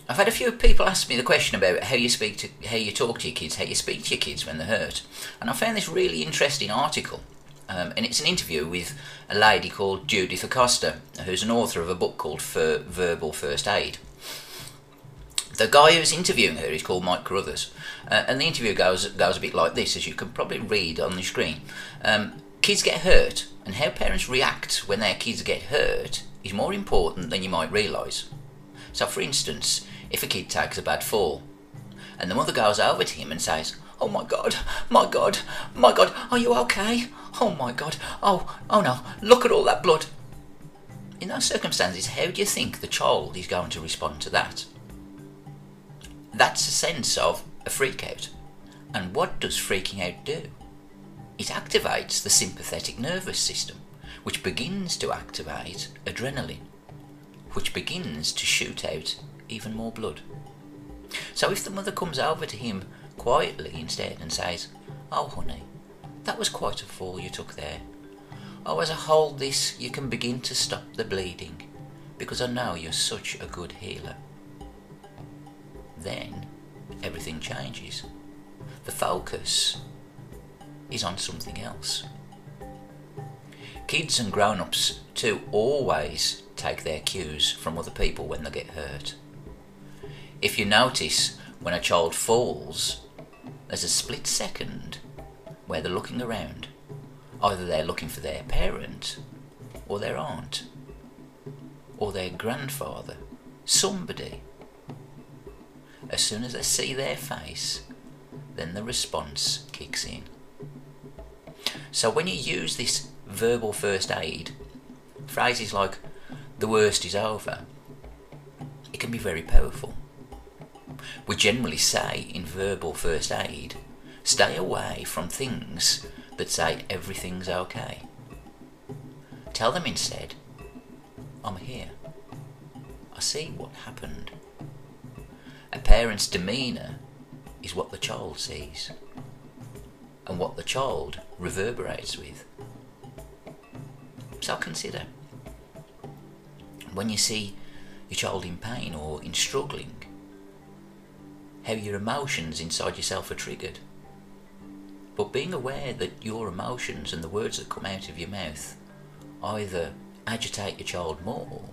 I've had a few people ask me the question about how you talk to your kids, how you speak to your kids when they're hurt, and I found this really interesting article, and it's an interview with a lady called Judith Acosta, who's an author of a book called Verbal First Aid. The guy who's interviewing her is called Mike Carruthers, and the interview goes a bit like this, as you can probably read on the screen. Kids get hurt, and how parents react when their kids get hurt is more important than you might realise. So, for instance, if a kid takes a bad fall, and the mother goes over to him and says, "Oh my God, my God, my God, are you okay? Oh my God, oh no, look at all that blood." In those circumstances, how do you think the child is going to respond to that? That's a sense of a freak out. And what does freaking out do? It activates the sympathetic nervous system, which begins to activate adrenaline, which begins to shoot out even more blood. So if the mother comes over to him quietly instead and says, "Oh honey, that was quite a fall you took there. Oh, as I hold this, you can begin to stop the bleeding, because I know you're such a good healer," then everything changes. The focus is on something else. Kids and grown-ups too always take their cues from other people when they get hurt. If you notice, when a child falls, there's a split second where they're looking around. Either they're looking for their parent, or their aunt, or their grandfather, somebody. As soon as they see their face, then the response kicks in. So when you use this verbal first aid, phrases like "the worst is over," it can be very powerful. We generally say in verbal first aid, stay away from things that say everything's okay. Tell them instead, "I'm here. I see what happened." A parent's demeanour is what the child sees, and what the child reverberates with. So consider, when you see your child in pain or in struggling, how your emotions inside yourself are triggered. But being aware that your emotions and the words that come out of your mouth either agitate your child more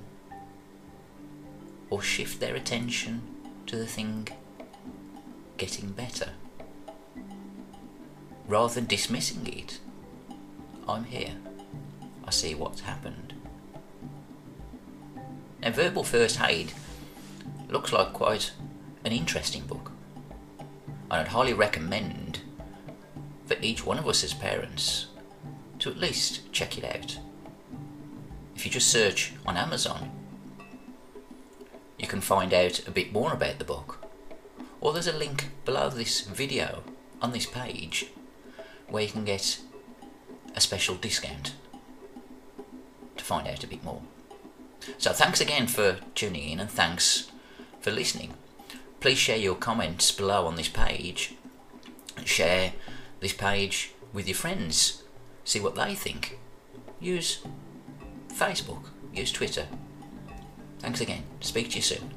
or shift their attention to the thing getting better. Rather than dismissing it, "I'm here. I see what's happened." Now, Verbal First Aid looks like quite an interesting book, and I'd highly recommend for each one of us as parents to at least check it out. If you just search on Amazon, you can find out a bit more about the book, or there's a link below this video on this page where you can get a special discount to find out a bit more. So thanks again for tuning in, and thanks for listening. Please share your comments below on this page. Share this page with your friends. See what they think. Use Facebook. Use Twitter. Thanks again. Speak to you soon.